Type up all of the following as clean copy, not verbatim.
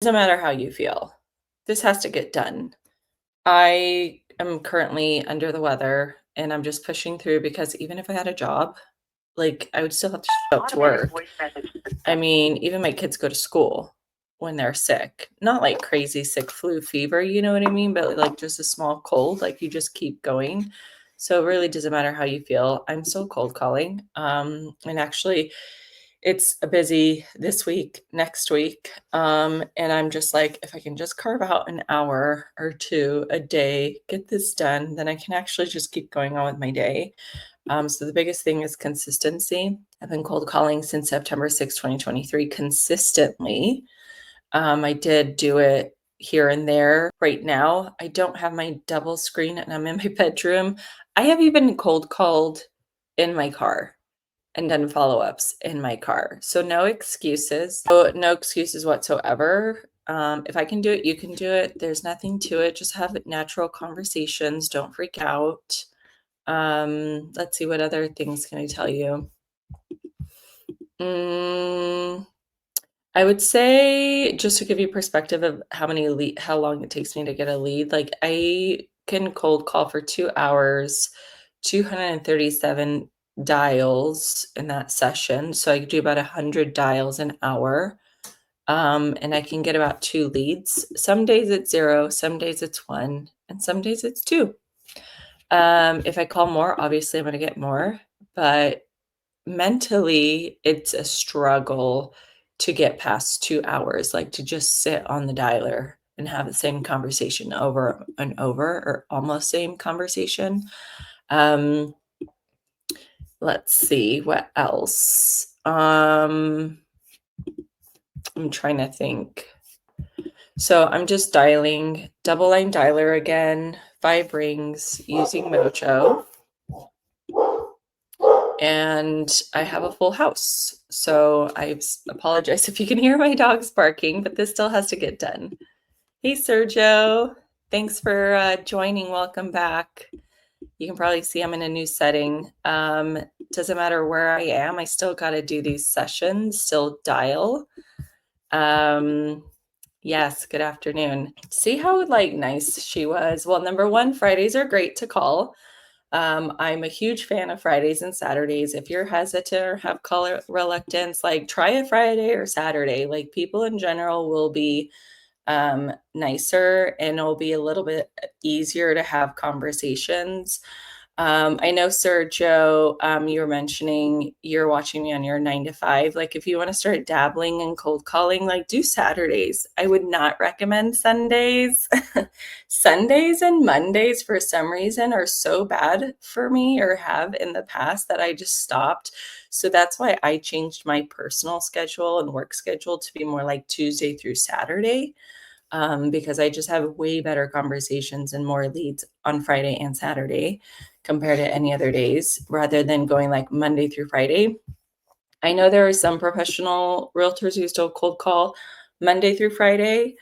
Doesn't matter how you feel. This has to get done. I am currently under the weather and I'm just pushing through because even if I had a job, like I would still have to show up to work. I mean, even my kids go to school when they're sick. Not like crazy sick flu fever, you know what I mean? But like just a small cold, like you just keep going. So it really doesn't matter how you feel. I'm still cold calling. And actually it's a busy this week, next week. And I'm just like, if I can just carve out an hour or two a day, get this done, then I can actually just keep going on with my day. So the biggest thing is consistency. I've been cold calling since September 6th, 2023, consistently. I did do it here and there. Right now, I don't have my double screen and I'm in my bedroom. I have even cold called in my car and done follow-ups in my car. So no excuses. No excuses whatsoever. If I can do it, you can do it. There's nothing to it. Just have natural conversations. Don't freak out. Let's see, what other things can I tell you? I would say, just to give you perspective of how long it takes me to get a lead, like I can cold call for 2 hours, 237 dials in that session. So I do about 100 dials an hour. And I can get about 2 leads. Some days it's 0, some days it's 1, and some days it's 2. If I call more, obviously I'm gonna get more, but mentally, it's a struggle to get past 2 hours, like, to just sit on the dialer and have the same conversation over and over, or almost same conversation. Um, let's see, what else? I'm trying to think. So I'm just dialing, double line dialer again, 5 rings using Mojo. And I have a full house. So I apologize if you can hear my dogs barking, but this still has to get done. Hey, Sergio. Thanks for joining. Welcome back. You can probably see I'm in a new setting. Doesn't matter where I am. I still got to do these sessions, still dial. Yes, good afternoon. See how like nice she was? Well, number one, Fridays are great to call. I'm a huge fan of Fridays and Saturdays. If you're hesitant or have call reluctance, like try a Friday or Saturday. Like people in general will be nicer and it'll be a little bit easier to have conversations. I know, Sergio, you were mentioning you're watching me on your 9 to 5. Like, if you want to start dabbling in cold calling, like, do Saturdays. I would not recommend Sundays. Sundays and Mondays, for some reason, are so bad for me, or have in the past, that I just stopped. So that's why I changed my personal schedule and work schedule to be more like Tuesday through Saturday. Because I just have way better conversations and more leads on Friday and Saturday compared to any other days, rather than going like Monday through Friday. I know there are some professional realtors who still cold call Monday through Friday.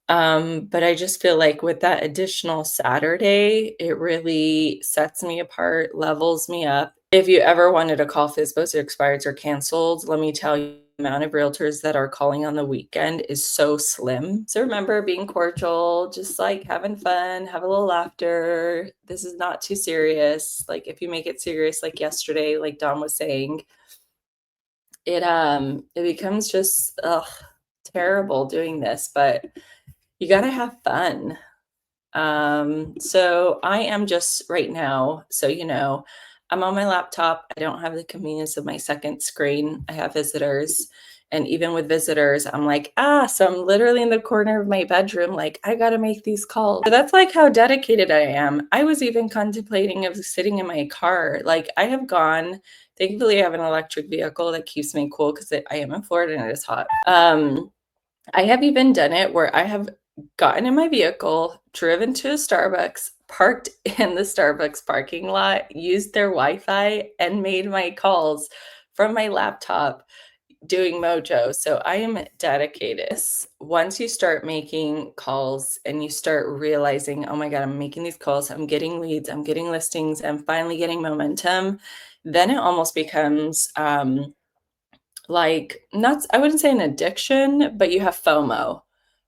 But I just feel like with that additional Saturday, it really sets me apart, levels me up. If you ever wanted to call FSBOs or expireds or canceled, let me tell you, the amount of realtors that are calling on the weekend is so slim. So remember, being cordial, just like having fun, have a little laughter. This is not too serious. Like if you make it serious, like yesterday, like Don was saying, it becomes just terrible doing this, but you got to have fun. So I am just right now, so you know, I'm on my laptop. I don't have the convenience of my second screen. I have visitors. And even with visitors, I'm like, so I'm literally in the corner of my bedroom, like, I got to make these calls. So that's like how dedicated I am. I was even contemplating of sitting in my car. Like, I have gone, thankfully, I have an electric vehicle that keeps me cool because I am in Florida and it is hot. I have even done it where I have gotten in my vehicle, driven to a Starbucks, parked in the Starbucks parking lot, used their Wi-Fi, and made my calls from my laptop doing Mojo. So I am dedicated. Once you start making calls and you start realizing, oh my God, I'm making these calls, I'm getting leads, I'm getting listings, I'm finally getting momentum, then it almost becomes like, not, I wouldn't say an addiction, but you have FOMO.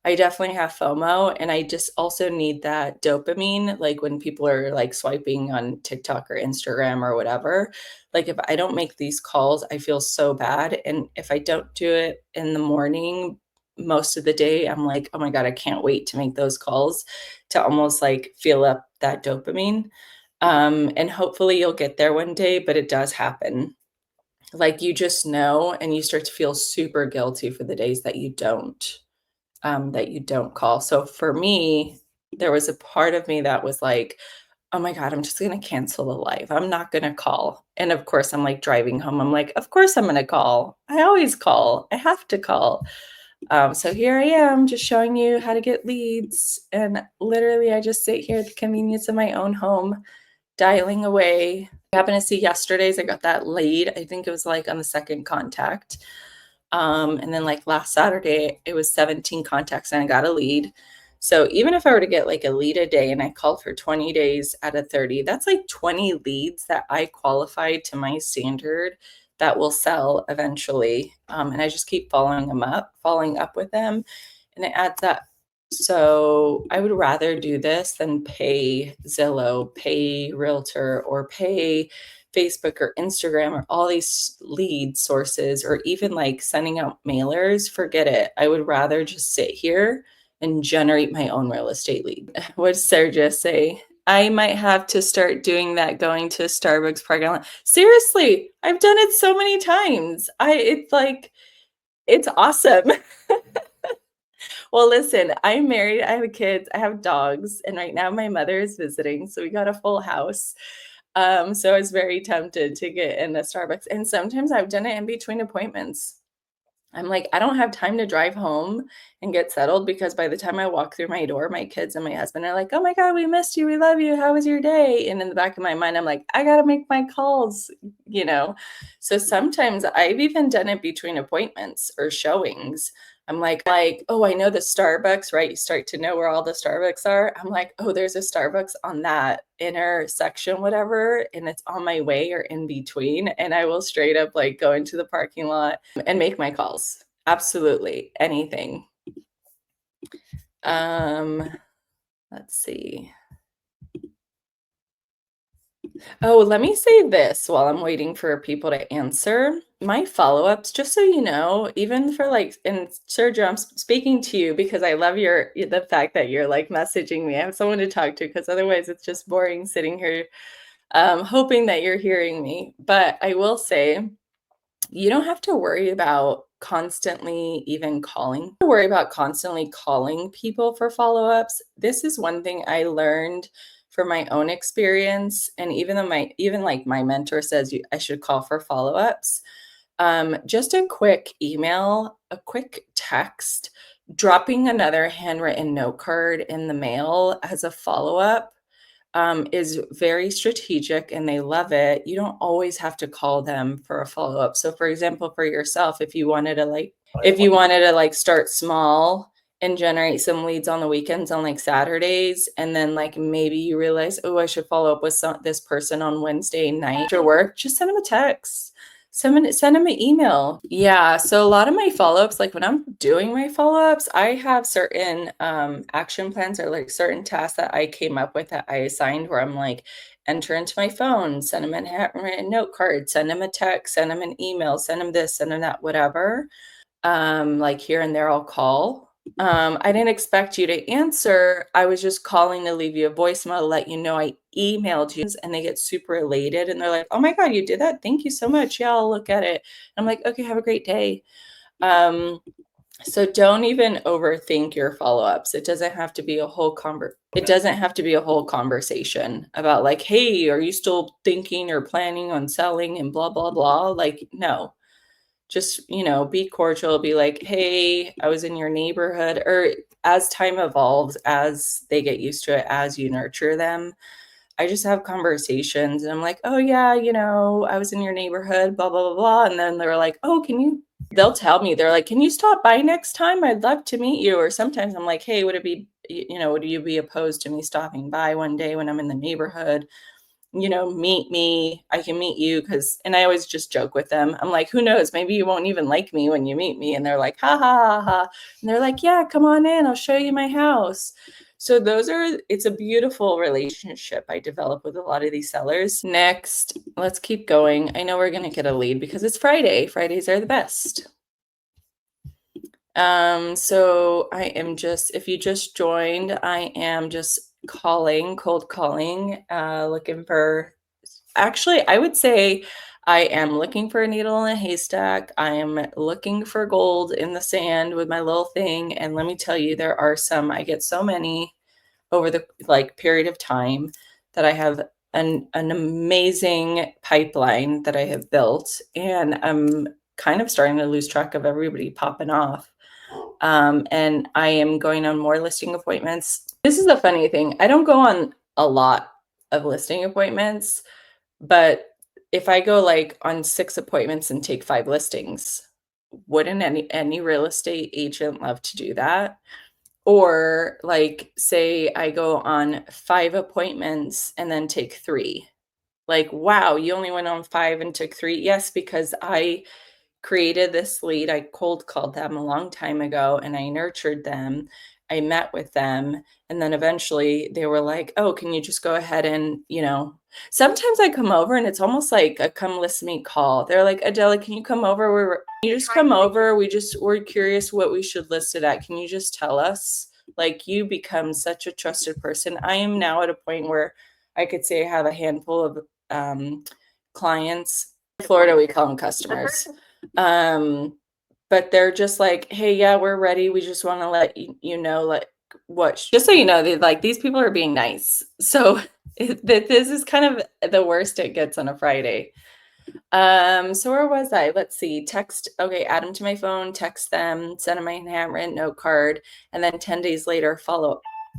I definitely have FOMO, and I just also need that dopamine, like, when people are, like, swiping on TikTok or Instagram or whatever. Like, if I don't make these calls, I feel so bad, and if I don't do it in the morning, most of the day, I'm like, "Oh my god, I can't wait to make those calls," to almost, like, feel up that dopamine. And hopefully you'll get there one day, but it does happen. Like, you just know, and you start to feel super guilty for the days that you don't call. So for me, there was a part of me that was like, "Oh my god, I'm just gonna cancel the live. I'm not gonna call." And of course, I'm, like, driving home, I'm like, "Of course I'm gonna call. I always call. I have to call." So here I am just showing you how to get leads, and literally, I just sit here at the convenience of my own home, dialing away. I happened to see yesterday's, I got that lead, I think it was, like, on the second contact. And then like last Saturday, it was 17 contacts and I got a lead. So even if I were to get like a lead a day and I called for 20 days out of 30, that's like 20 leads that I qualified to my standard that will sell eventually. And I just keep following up with them, and it adds up. So I would rather do this than pay Zillow, pay Realtor, or pay Facebook or Instagram or all these lead sources, or even like sending out mailers. Forget it. I would rather just sit here and generate my own real estate lead. What did Sarah just say? I might have to start doing that, going to a Starbucks parking lot. Seriously, I've done it so many times. It's like, it's awesome. Well, listen, I'm married, I have kids, I have dogs, and right now my mother is visiting, so we got a full house. So I was very tempted to get in a Starbucks, and sometimes I've done it in between appointments. I'm like, I don't have time to drive home and get settled, because by the time I walk through my door, my kids and my husband are like, "Oh my god, we missed you. We love you. How was your day?" And in the back of my mind, I'm like, I gotta make my calls, you know? So sometimes I've even done it between appointments or showings. I'm like, oh, I know the Starbucks, right? You start to know where all the Starbucks are. I'm like, oh, there's a Starbucks on that intersection, whatever, and it's on my way or in between. And I will straight up like go into the parking lot and make my calls. Absolutely. Anything. Um, let's see. Oh, let me say this while I'm waiting for people to answer. My follow-ups, just so you know, even for like, and Sergio, I'm speaking to you because I love the fact that you're like messaging me. I have someone to talk to, because otherwise it's just boring sitting here hoping that you're hearing me. But I will say, you don't have to worry about constantly even calling. Worry about constantly calling people for follow-ups. This is one thing I learned from my own experience, and even though my mentor says I should call for follow-ups, just a quick email, a quick text, dropping another handwritten note card in the mail as a follow-up is very strategic, and they love it. You don't always have to call them for a follow-up. So for example, for yourself, if you wanted to like start small and generate some leads on the weekends, on like Saturdays, and then like maybe you realize, oh, I should follow up with this person on Wednesday night after work, just send them a text. Send them an email. Yeah, so a lot of my follow-ups, like when I'm doing my follow-ups, I have certain action plans, or like certain tasks that I came up with that I assigned, where I'm like, enter into my phone, send them a handwritten note card, send them a text, send them an email, send them this, send them that, whatever. Like here and there, I'll call. I didn't expect you to answer. I was just calling to leave you a voicemail to let you know I emailed you. And they get super elated and they're like, "Oh my God, you did that? Thank you so much. Yeah, I'll look at it." I'm like, "Okay, have a great day." Um, so don't even overthink your follow-ups. It doesn't have to be a whole conversation about like, "Hey, are you still thinking or planning on selling and blah blah blah?" Like, no, just, be cordial, be like, "Hey, I was in your neighborhood," or as time evolves, as they get used to it, as you nurture them, I just have conversations and I'm like, "Oh yeah, I was in your neighborhood, blah, blah, blah, blah." And then they're like, "Oh, they'll tell me, they're like, "Can you stop by next time? I'd love to meet you." Or sometimes I'm like, "Hey, would you be opposed to me stopping by one day when I'm in the neighborhood?" meet me. I can meet you and I always just joke with them. I'm like, who knows? Maybe you won't even like me when you meet me. And they're like, ha ha ha ha. And they're like, yeah, come on in. I'll show you my house. So it's a beautiful relationship I develop with a lot of these sellers. Next, let's keep going. I know we're going to get a lead because it's Friday. Fridays are the best. So if you just joined, I am just cold calling, looking for, actually, I would say I am looking for a needle in a haystack. I am looking for gold in the sand with my little thing. And let me tell you, I get so many over the period of time that I have an amazing pipeline that I have built, and I'm kind of starting to lose track of everybody popping off. And I am going on more listing appointments. This is the funny thing. I don't go on a lot of listing appointments, but if I go on 6 appointments and take 5 listings, wouldn't any real estate agent love to do that? Or say I go on 5 appointments and then take 3. Wow, you only went on 5 and took 3. Yes, because I created this lead. I cold called them a long time ago and I nurtured them. I met with them, and then eventually they were like, oh, can you just go ahead and, sometimes I come over and it's almost like a come list me call. They're like, Adela, can you come over? You just come over. We're curious what we should list it at. Can you just tell us? You become such a trusted person. I am now at a point where I could say I have a handful of clients. In Florida, we call them customers. But they're just like, hey, yeah, we're ready. We just want to let you know, just so you know, these people are being nice. So this is kind of the worst it gets on a Friday. So where was I? Let's see. Add them to my phone, text them, send them my handwritten note card, and then 10 days later,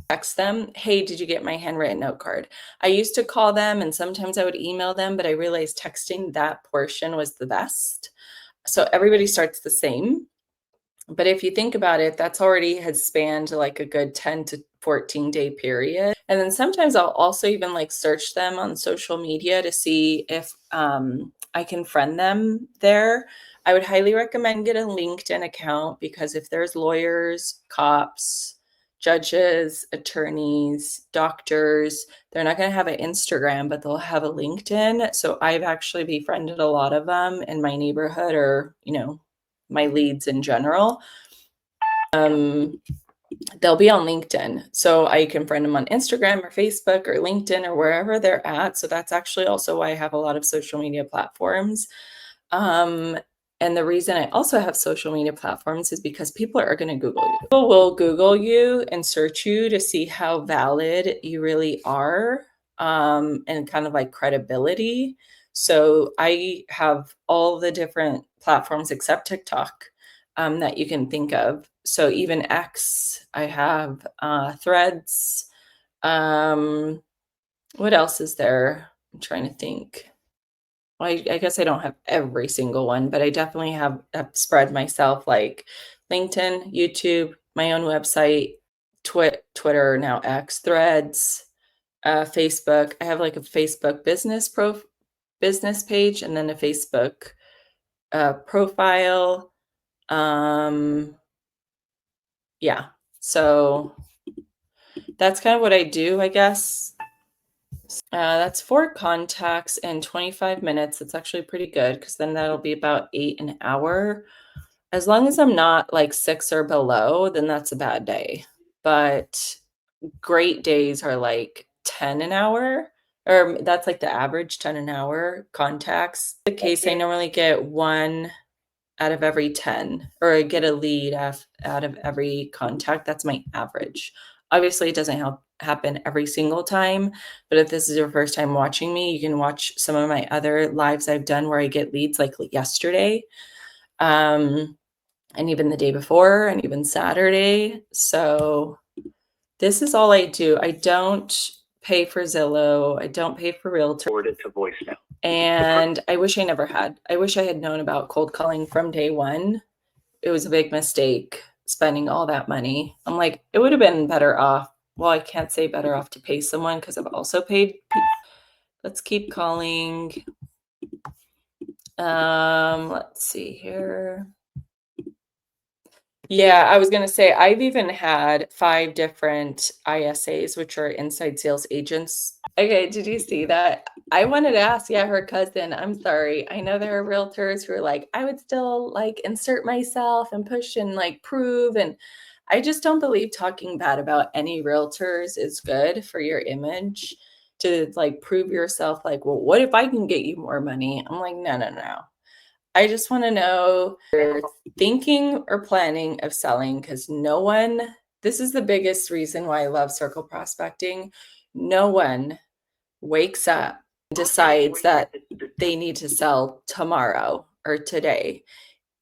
text them, hey, did you get my handwritten note card? I used to call them and sometimes I would email them, but I realized texting that portion was the best. So everybody starts the same. But if you think about it, that's already has spanned a good 10 to 14 day period. And then sometimes I'll also even search them on social media to see if I can friend them there. I would highly recommend get a LinkedIn account, because if there's lawyers, cops, judges, attorneys, doctors, they're not going to have an Instagram, but they'll have a LinkedIn. So I've actually befriended a lot of them in my neighborhood, or, my leads in general. They'll be on LinkedIn. So I can friend them on Instagram or Facebook or LinkedIn or wherever they're at. So that's actually also why I have a lot of social media platforms. And the reason I also have social media platforms is because people are going to Google you. People will Google you and search you to see how valid you really are, and kind of credibility. So I have all the different platforms except TikTok that you can think of. So even X, I have Threads. What else is there? I'm trying to think. Well, I guess I don't have every single one, but I definitely have spread myself, like LinkedIn, YouTube, my own website, Twitter, now X, Threads, Facebook. I have a Facebook business page, and then a Facebook profile. Yeah, so that's kind of what I do, I guess. That's 4 contacts in 25 minutes. It's actually pretty good, because then that'll be about 8 an hour. As long as I'm not 6 or below, then that's a bad day. But great days are 10 an hour, or that's the average, 10 an hour contacts. In the case, I normally get 1 out of every 10, or I get a lead out of every contact. That's my average. Obviously, it doesn't happen every single time, but if this is your first time watching me, you can watch some of my other lives I've done where I get leads like yesterday, and even the day before, and even Saturday. So this is all I do. I don't pay for Zillow. I don't pay for Realtor. Forwarded to voicemail. And I wish I never had. I wish I had known about cold calling from day one. It was a big mistake spending all that money. I'm like, it would have been better off. Well, I can't say better off to pay someone, because I've also paid Let's keep calling. Let's see here. Yeah, I was gonna say, I've even had 5 different ISAs, which are inside sales agents. Okay, did you see that? I wanted to ask, yeah, her cousin, I'm sorry. I know there are realtors who are like, "I would still, like, insert myself and push and, like, prove," and I just don't believe talking bad about any realtors is good for your image to, like, prove yourself, like, "Well, what if I can get you more money?" I'm like, "No, no, no." I just wanna know thinking or planning of selling because no one this is the biggest reason why I love circle prospecting. No one wakes up, decides that they need to sell tomorrow or today.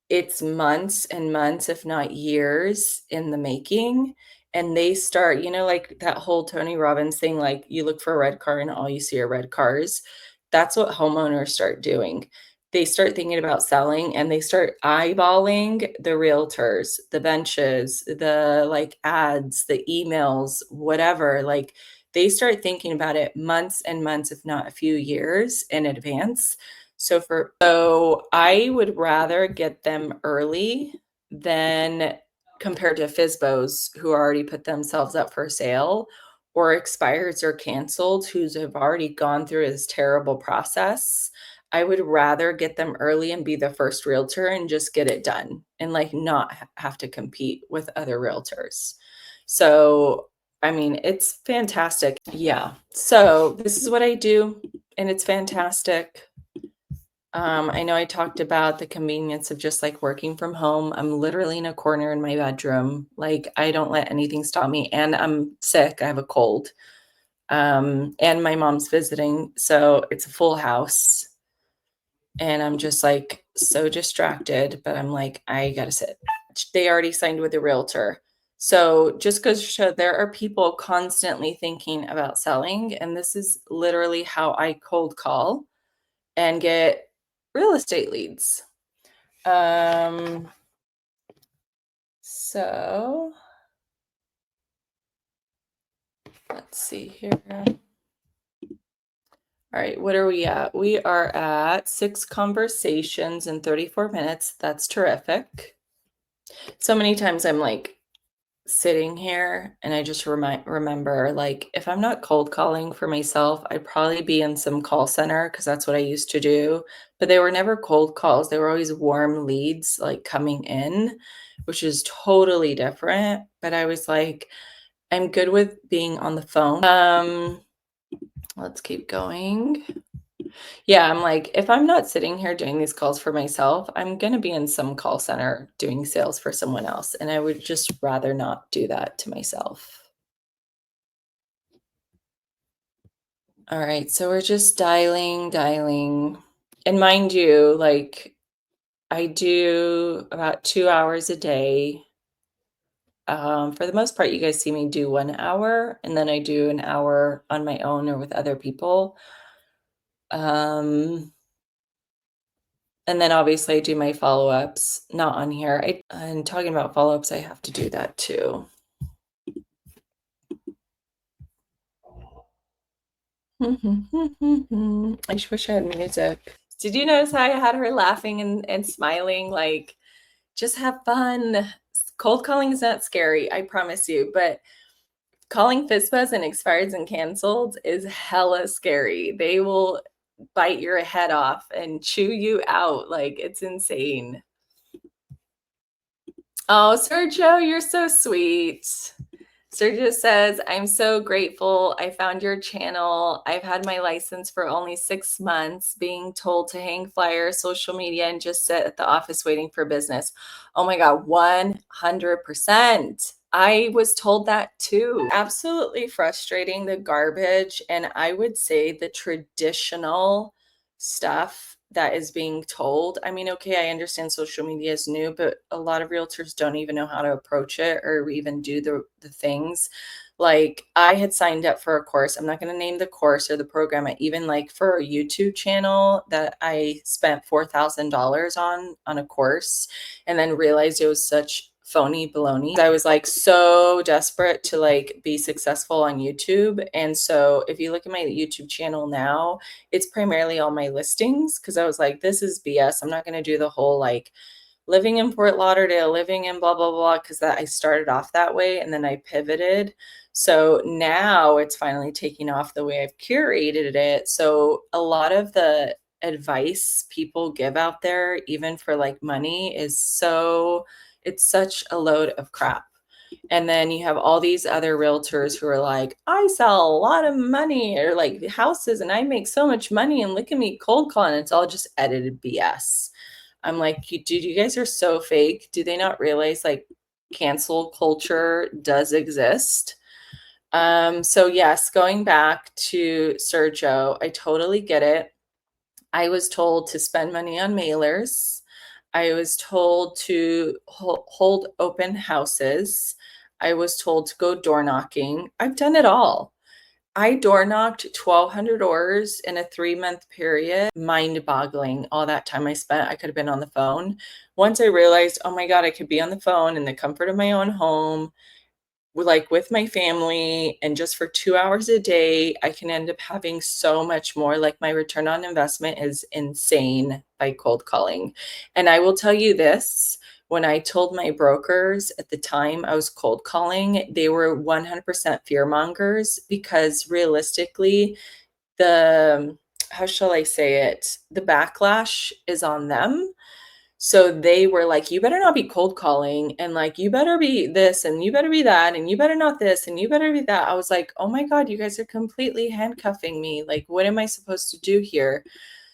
It's months and months, if not years, in the making, and they start like that whole Tony Robbins thing, like, you look for a red car and all you see are red cars. That's what homeowners start doing. They start thinking about selling, and they start eyeballing the realtors, the benches, the, like, ads, the emails, whatever, like, they start thinking about it months and months, if not a few years in advance. So I would rather get them early than compared to FSBOs who already put themselves up for sale or expireds or canceled who's have already gone through this terrible process. I would rather get them early and be the first realtor and just get it done and like not have to compete with other realtors. So, I mean, it's fantastic. Yeah. So, this is what I do and it's fantastic. I know I talked about the convenience of just like working from home. I'm literally in a corner in my bedroom. Like I don't let anything stop me. And I'm sick. I have a cold. And my mom's visiting. So it's a full house. And I'm just like so distracted, but I'm like, I gotta sit. They already signed with a realtor. So just goes to show there are people constantly thinking about selling. And this is literally how I cold call and get real estate leads. Um, so let's see here. All right, what are we at? We are at 6 conversations in 34 minutes. That's terrific. So many times I'm like sitting here and I just remember like if I'm not cold calling for myself, I'd probably be in some call center because that's what I used to do. But they were never cold calls. They were always warm leads like coming in, which is totally different. But I was like, I'm good with being on the phone. Let's keep going. Yeah, I'm like, if I'm not sitting here doing these calls for myself, I'm going to be in some call center doing sales for someone else. And I would just rather not do that to myself. All right, so we're just dialing. And mind you, like I do about 2 hours a day. For the most part, you guys see me do 1 hour, and then I do an hour on my own or with other people. Um, And then obviously I do my follow-ups, not on here. And talking about follow-ups, I have to do that too. I just wish I had music. Did you notice how I had her laughing and smiling? Like, just have fun. Cold calling is not scary, I promise you. But calling FSBOs and expireds and canceled is hella scary. They will bite your head off and chew you out. Like, it's insane. Oh, Sergio, you're so sweet. Sergio says, I'm so grateful I found your channel. I've had my license for only 6 months, being told to hang flyers, social media, and just sit at the office waiting for business. Oh my God, 100%. I was told that too. Absolutely frustrating, the garbage. And I would say the traditional stuff that is being told. I mean, okay, I understand social media is new, but a lot of realtors don't even know how to approach it or even do the things. Like I had signed up for a course. I'm not going to name the course or the program. I even like for a YouTube channel that I spent $4,000 on a course and then realized it was such phony baloney. I was like so desperate to like be successful on YouTube. And so if you look at my YouTube channel now, it's primarily all my listings, because I was like, this is BS. I'm not going to do the whole like living in Fort Lauderdale, living in blah, blah, blah, because that I started off that way and then I pivoted. So now it's finally taking off the way I've curated it. So a lot of the advice people give out there, even for like money, is it's such a load of crap. And then you have all these other realtors who are like, I sell a lot of money or like houses and I make so much money and look at me cold calling. It's all just edited BS. I'm like, dude, you guys are so fake. Do they not realize like cancel culture does exist? So yes, going back to Sergio, I totally get it. I was told to spend money on mailers. I was told to hold open houses. I was told to go door knocking. I've done it all. I door knocked 1,200 orders in a 3-month period. Mind boggling. All that time I spent, I could have been on the phone. Once I realized, oh my God, I could be on the phone in the comfort of my own home, like with my family, and just for 2 hours a day, I can end up having so much more. Like my return on investment is insane by cold calling. And I will tell you this, when I told my brokers at the time I was cold calling, they were 100% fear mongers, because realistically, how shall I say it? The backlash is on them. So they were like, you better not be cold calling, and like, you better be this and you better be that and you better not this and you better be that. I was like, oh my God, you guys are completely handcuffing me. Like, what am I supposed to do here?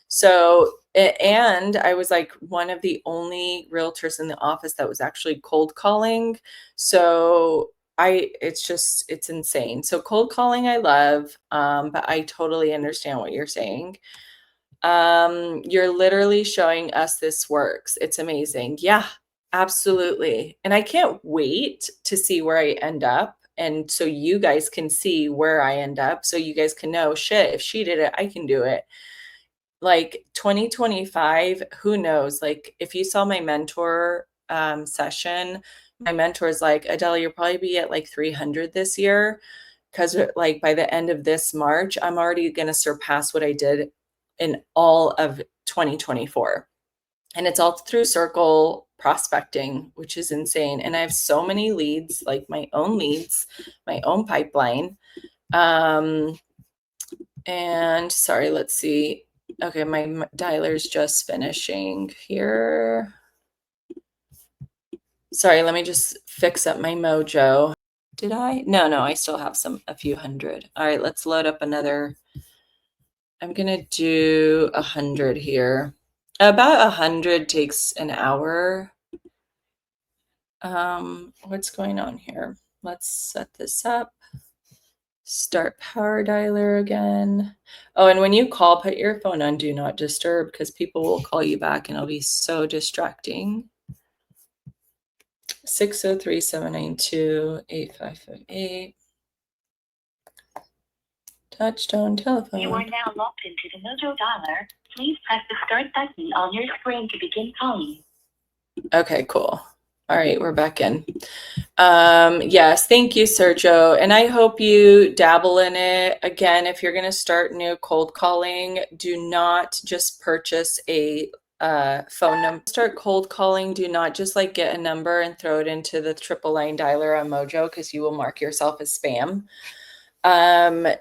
So, and I was like one of the only realtors in the office that was actually cold calling. So it's insane. So cold calling, I love, but I totally understand what you're saying. You're literally showing us this works. It's amazing. Yeah, absolutely. And I can't wait to see where I end up. And so you guys can see where I end up. So you guys can know, shit, if she did it, I can do it. Like 2025, who knows? Like if you saw my mentor session, my mentor is like, Adela, you'll probably be at like 300 this year. Because like by the end of this March, I'm already going to surpass what I did in all of 2024. And it's all through circle prospecting, which is insane. And I have so many leads, like my own leads, my own pipeline. And sorry, let's see. Okay, my dialer's just finishing here. Sorry, let me just fix up my mojo. Did I? No, I still have a few hundred. All right, let's load up another. I'm gonna do 100 here. About 100 takes an hour. What's going on here? Let's set this up. Start power dialer again. Oh, and when you call, put your phone on do not disturb, because people will call you back and it'll be so distracting. 603-792-8558. Touchtone telephone. You are now logged into the Mojo dialer. Please press the start button on your screen to begin calling. Okay, cool. All right, we're back in. Yes, thank you, Sergio. And I hope you dabble in it. Again, if you're going to start new cold calling, do not just purchase a phone number. Start cold calling. Do not just like get a number and throw it into the triple line dialer on Mojo, because you will mark yourself as spam.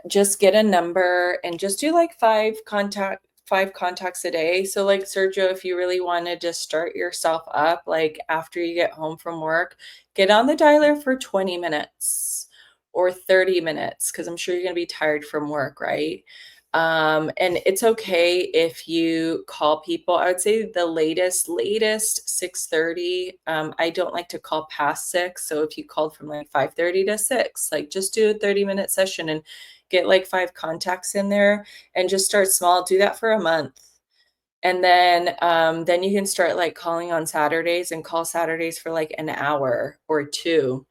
Just get a number and just do like 5 contacts a day. So like Sergio, if you really wanted to start yourself up, like after you get home from work, get on the dialer for 20 minutes or 30 minutes, because I'm sure you're going to be tired from work, right? And it's okay if you call people. I would say the latest 6:30. I don't like to call past 6. So if you called from like 5:30 to 6, like just do a 30-minute session and get like 5 contacts in there and just start small. Do that for a month. And then you can start like calling on Saturdays and call Saturdays for like an hour or 2.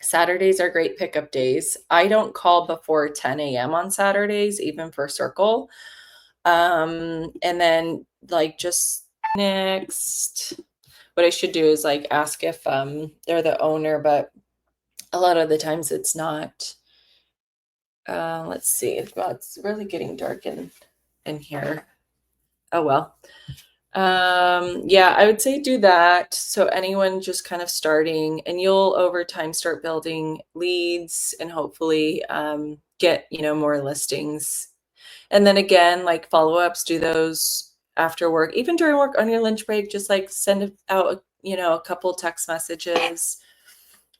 Saturdays are great pickup days. I don't call before 10 a.m. on Saturdays, even for circle. And then like just next, what I should do is like ask if they're the owner, but a lot of the times it's not. Let's see. Well, it's really getting dark in here. Oh well. Yeah, I would say do that. So anyone just kind of starting, and you'll over time start building leads and hopefully get, more listings. And then again, like follow-ups, do those after work, even during work on your lunch break, just like send out, a couple text messages.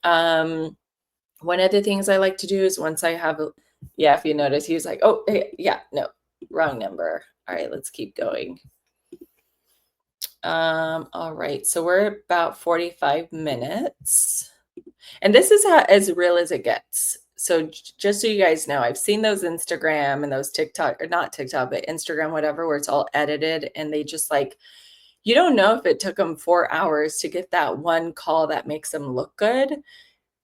One of the things I like to do is once I have, yeah, if you notice, he was like, oh, hey, yeah, no, wrong number. All right, let's keep going. All right, so we're about 45 minutes. And this is as real as it gets. So just so you guys know, I've seen those Instagram and those TikTok, or not TikTok, but Instagram, whatever, where it's all edited and they just like, you don't know if it took them 4 hours to get that one call that makes them look good.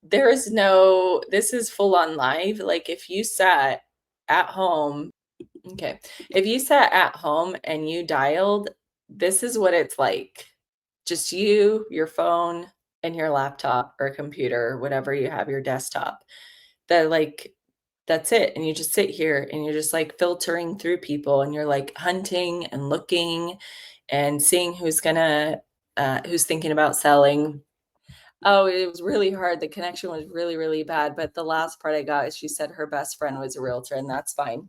This is full on live. Like if you sat at home, okay, if you sat at home and you dialed, this is what it's like. Just you, your phone, and your laptop or computer, whatever you have, your desktop. That's it. And you just sit here and you're just like filtering through people and you're like hunting and looking and seeing who's thinking about selling. Oh, it was really hard. The connection was really, really bad. But the last part I got is she said her best friend was a realtor, and that's fine.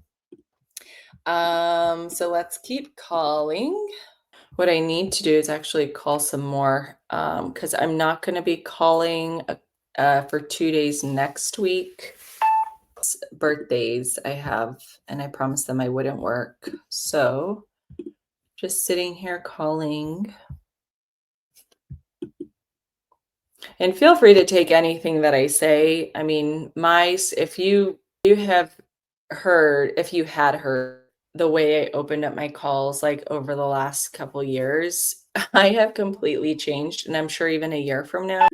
So let's keep calling. What I need to do is actually call some more because I'm not going to be calling for 2 days next week. Birthdays I have, and I promised them I wouldn't work. So just sitting here calling. And feel free to take anything that I say. I mean, if you had heard the way I opened up my calls like over the last couple years, I have completely changed. And I'm sure even a year from now,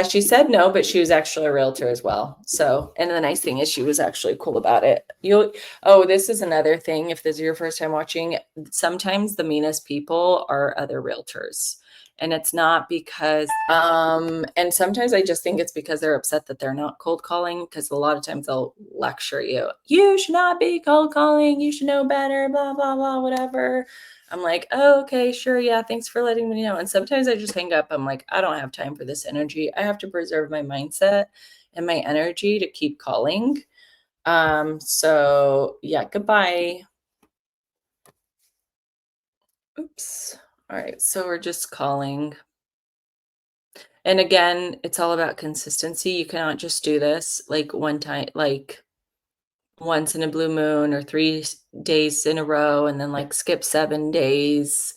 she said no, but she was actually a realtor as well. So, and the nice thing is she was actually cool about it. This is another thing. If this is your first time watching, sometimes the meanest people are other realtors. And it's not because, and sometimes I just think it's because they're upset that they're not cold calling. Because a lot of times they'll lecture you. You should not be cold calling. You should know better, blah, blah, blah, whatever. I'm like, oh, okay, sure. Yeah. Thanks for letting me know. And sometimes I just hang up. I'm like, I don't have time for this energy. I have to preserve my mindset and my energy to keep calling. So yeah, goodbye. Oops. All right. So we're just calling. And again, it's all about consistency. You cannot just do this like one time, like once in a blue moon or 3 days in a row and then like skip 7 days.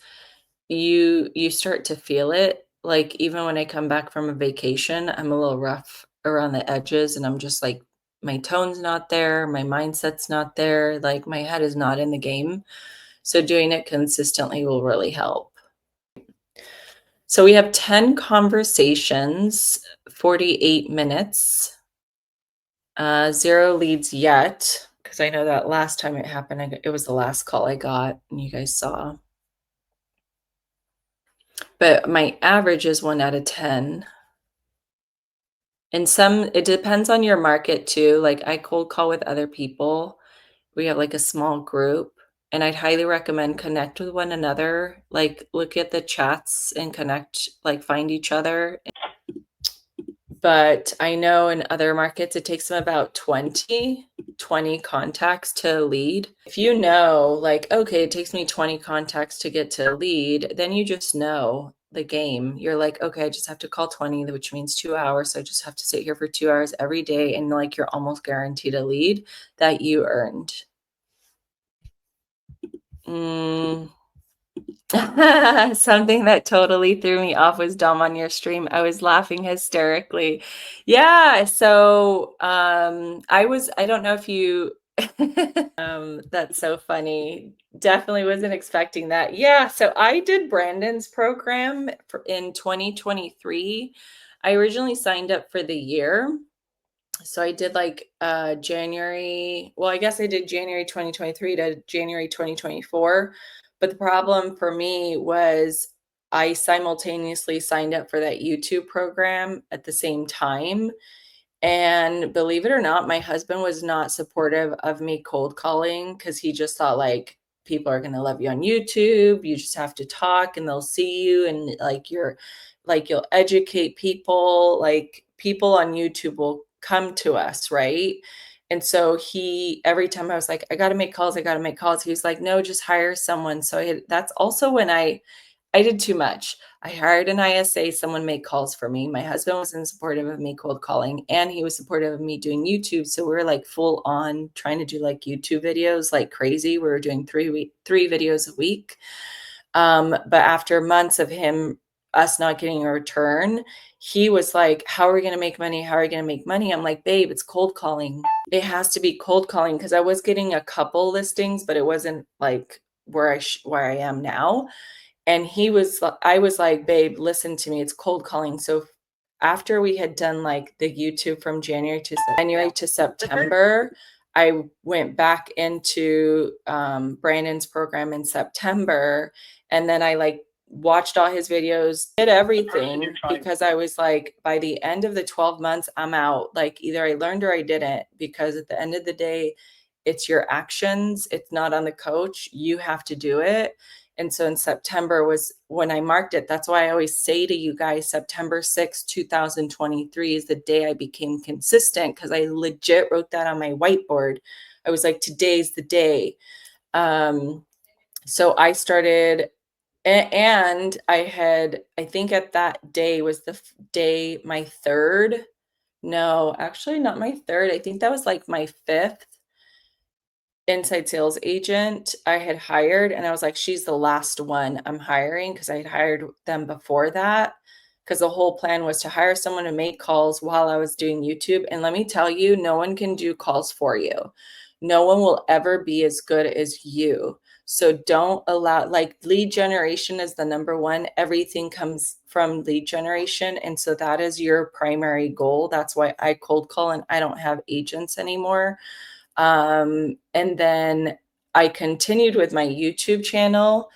You start to feel it. Like even when I come back from a vacation, I'm a little rough around the edges and I'm just like my tone's not there, my mindset's not there, like my head is not in the game. So doing it consistently will really help. So we have 10 conversations, 48 minutes, 0 leads yet, because I know that last time it happened, it was the last call I got and you guys saw. But my average is 1 out of 10. And it depends on your market too. Like I cold call with other people. We have like a small group and I'd highly recommend connect with one another. Like look at the chats and connect, like find each other. But I know in other markets, it takes them about 20 contacts to lead. If you know, like, okay, it takes me 20 contacts to get to lead, then you just know the game. You're like, okay, I just have to call 20, which means 2 hours. So I just have to sit here for 2 hours every day. And like, you're almost guaranteed a lead that you earned. Something that totally threw me off was Dom on your stream. I was laughing hysterically. Yeah, so I don't know if you that's so funny. Definitely wasn't expecting that. Yeah, so I did Brandon's program in 2023. I originally signed up for the year. So I did like January, well, I guess I did January 2023 to January 2024. But the problem for me was I simultaneously signed up for that YouTube program at the same time. And believe it or not, my husband was not supportive of me cold calling because he just thought like people are going to love you on YouTube. You just have to talk and they'll see you and like you'll educate people. Like people on YouTube will come to us, right? And so every time I was like, I got to make calls, I got to make calls. He was like, no, just hire someone. So that's also when I did too much. I hired an ISA, someone made calls for me. My husband wasn't supportive of me cold calling, and he was supportive of me doing YouTube. So we were like full on trying to do like YouTube videos like crazy. We were doing three videos a week. But after months of us not getting a return, he was like, how are we going to make money? How are we going to make money? I'm like, babe, it's cold calling. It has to be cold calling because I was getting a couple listings, but it wasn't like where I am now. And I was like, babe, listen to me. It's cold calling. So after we had done like the YouTube from January to September, I went back into Brandon's program in September. And then I like watched all his videos, did everything because I was like, by the end of the 12 months, I'm out. Like either I learned or I didn't, because at the end of the day, it's your actions. It's not on the coach. You have to do it. And so in September was when I marked it. That's why I always say to you guys, September 6th, 2023 is the day I became consistent, because I legit wrote that on my whiteboard. I was like, today's the day. So I started, and I think at that day was the day, my third. No, actually not my third. I think that was like my fifth inside sales agent I had hired. And I was like, she's the last one I'm hiring, because I had hired them before that, because the whole plan was to hire someone to make calls while I was doing YouTube. And let me tell you, no one can do calls for you. No one will ever be as good as you. So don't allow, like, lead generation is the number one. Everything comes from lead generation. And so that is your primary goal. That's why I cold call and I don't have agents anymore. And then I continued with my YouTube channel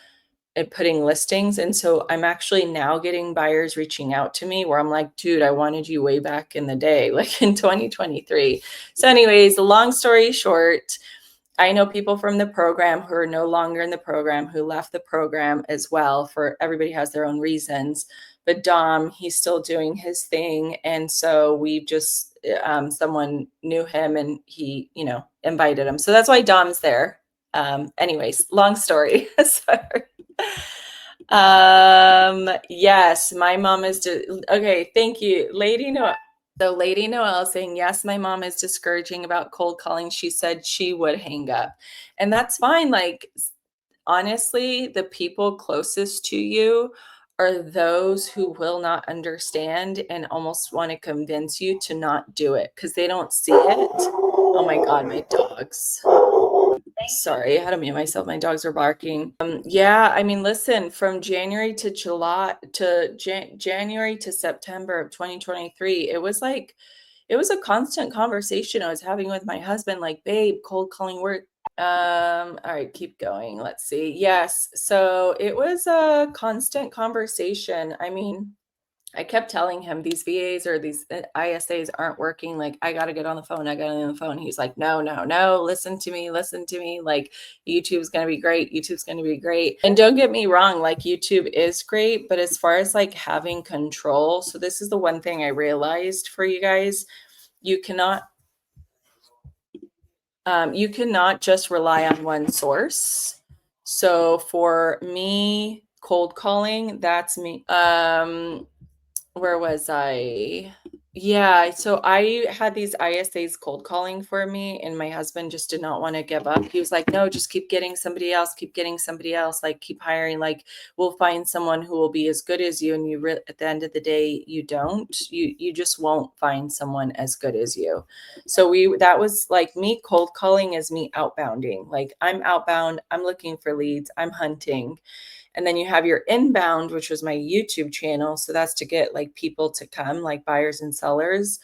and putting listings. And so I'm actually now getting buyers reaching out to me where I'm like, dude, I wanted you way back in the day, like in 2023. So anyways, long story short, I know people from the program who are no longer in the program, who left the program as well. For everybody has their own reasons. But Dom, he's still doing his thing. And so we just, someone knew him and he, invited him. So that's why Dom's there. Anyways, long story. Sorry. Yes, my mom is okay. Thank you, Lady Noel. So Lady Noel saying, yes, my mom is discouraging about cold calling. She said she would hang up, and that's fine. Like, honestly, the people closest to you are those who will not understand and almost want to convince you to not do it because they don't see it. Oh my God, my dogs. Sorry, I had to mute myself. My dogs are barking. Yeah, I mean, listen, from January to January to September of 2023, it was a constant conversation I was having with my husband, like, babe, cold calling work. All right, keep going. Let's see. Yes. So it was a constant conversation. I mean, I kept telling him these VAs or these ISAs aren't working. Like, I got to get on the phone. I got on the phone. He's like, no, no, no. Listen to me. Listen to me. Like, YouTube's going to be great. YouTube's going to be great. And don't get me wrong. Like, YouTube is great. But as far as like having control. So this is the one thing I realized for you guys. You cannot just rely on one source. So for me, cold calling, that's me. Where was I? Yeah, so I had these ISAs cold calling for me, and my husband just did not want to give up. He was like, no, just keep getting somebody else, like keep hiring, like we'll find someone who will be as good as you. And at the end of the day, you just won't find someone as good as you. So that was like me cold calling is me outbounding. Like I'm outbound, I'm looking for leads, I'm hunting. And then you have your inbound, which was my YouTube channel. So that's to get like people to come, like buyers and sellers.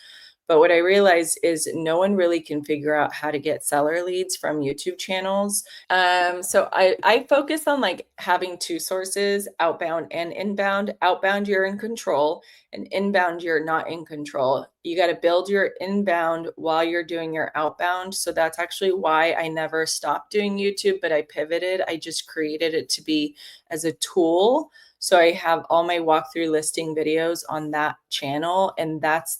But what I realized is no one really can figure out how to get seller leads from YouTube channels. So I focus on like having two sources, outbound and inbound. Outbound, you're in control, and inbound, you're not in control. You got to build your inbound while you're doing your outbound. So that's actually why I never stopped doing YouTube, but I pivoted. I just created it to be as a tool. So I have all my walkthrough listing videos on that channel, and that's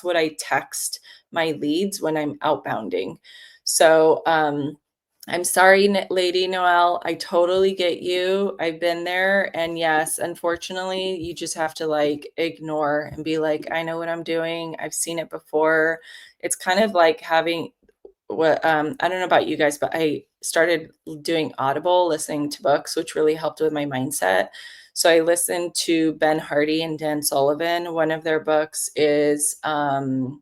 what I text my leads when I'm outbounding. So I'm sorry, Lady Noelle. I totally get you. I've been there. And yes, unfortunately, you just have to like ignore and be like, I know what I'm doing. I've seen it before. It's kind of like having what I don't know about you guys, but I started doing Audible, listening to books, which really helped with my mindset. So I listened to Ben Hardy and Dan Sullivan. One of their books is 10x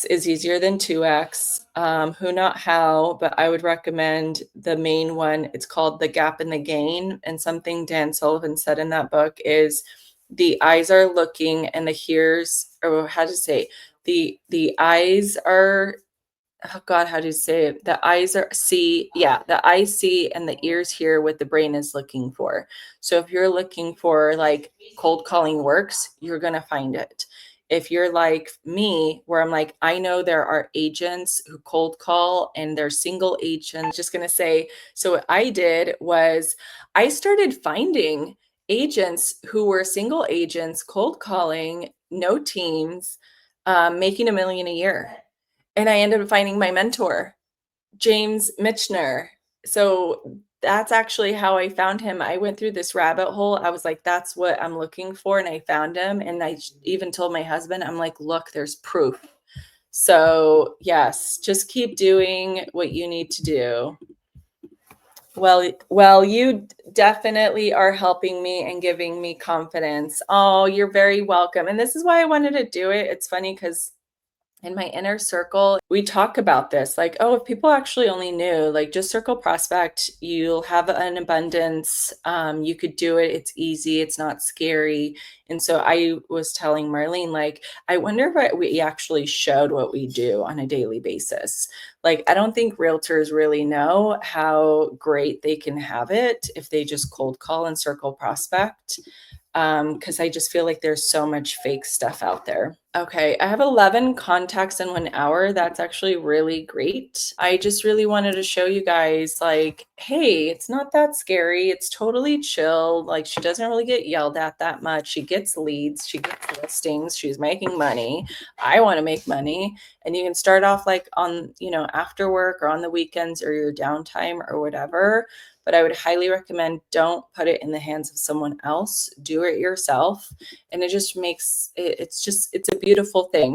is easier than 2x. Who not how, but I would recommend the main one. It's called The Gap and the Gain. And something Dan Sullivan said in that book is the eyes are looking and the hears, or how to say, the eyes are, oh God, how do you say it? The eyes are see, yeah, the eyes see and the ears hear what the brain is looking for. So if you're looking for like cold calling works, you're gonna find it. If you're like me, where I'm like, I know there are agents who cold call and they're single agents, just gonna say, so what I did was I started finding agents who were single agents, cold calling, no teams, making $1 million a year. And I ended up finding my mentor, James Michener. So that's actually how I found him. I went through this rabbit hole. I was like, that's what I'm looking for. And I found him. And I even told my husband, I'm like, look, there's proof. So yes, just keep doing what you need to do. Well, you definitely are helping me and giving me confidence. Oh, you're very welcome. And this is why I wanted to do it. It's funny because in my inner circle, we talk about this like, oh, if people actually only knew, like just circle prospect, you'll have an abundance. You could do it. It's easy. It's not scary. And so I was telling Marlene, like, I wonder if we actually showed what we do on a daily basis. Like, I don't think realtors really know how great they can have it if they just cold call and circle prospect. Because I just feel like there's so much fake stuff out there. Okay, I have 11 contacts in 1 hour. That's actually really great. I just really wanted to show you guys like, hey, it's not that scary. It's totally chill. Like she doesn't really get yelled at that much. She gets leads, she gets listings, she's making money. I want to make money. And you can start off like on, after work or on the weekends or your downtime or whatever. But I would highly recommend don't put it in the hands of someone else. Do it yourself. And it just makes it's a beautiful thing.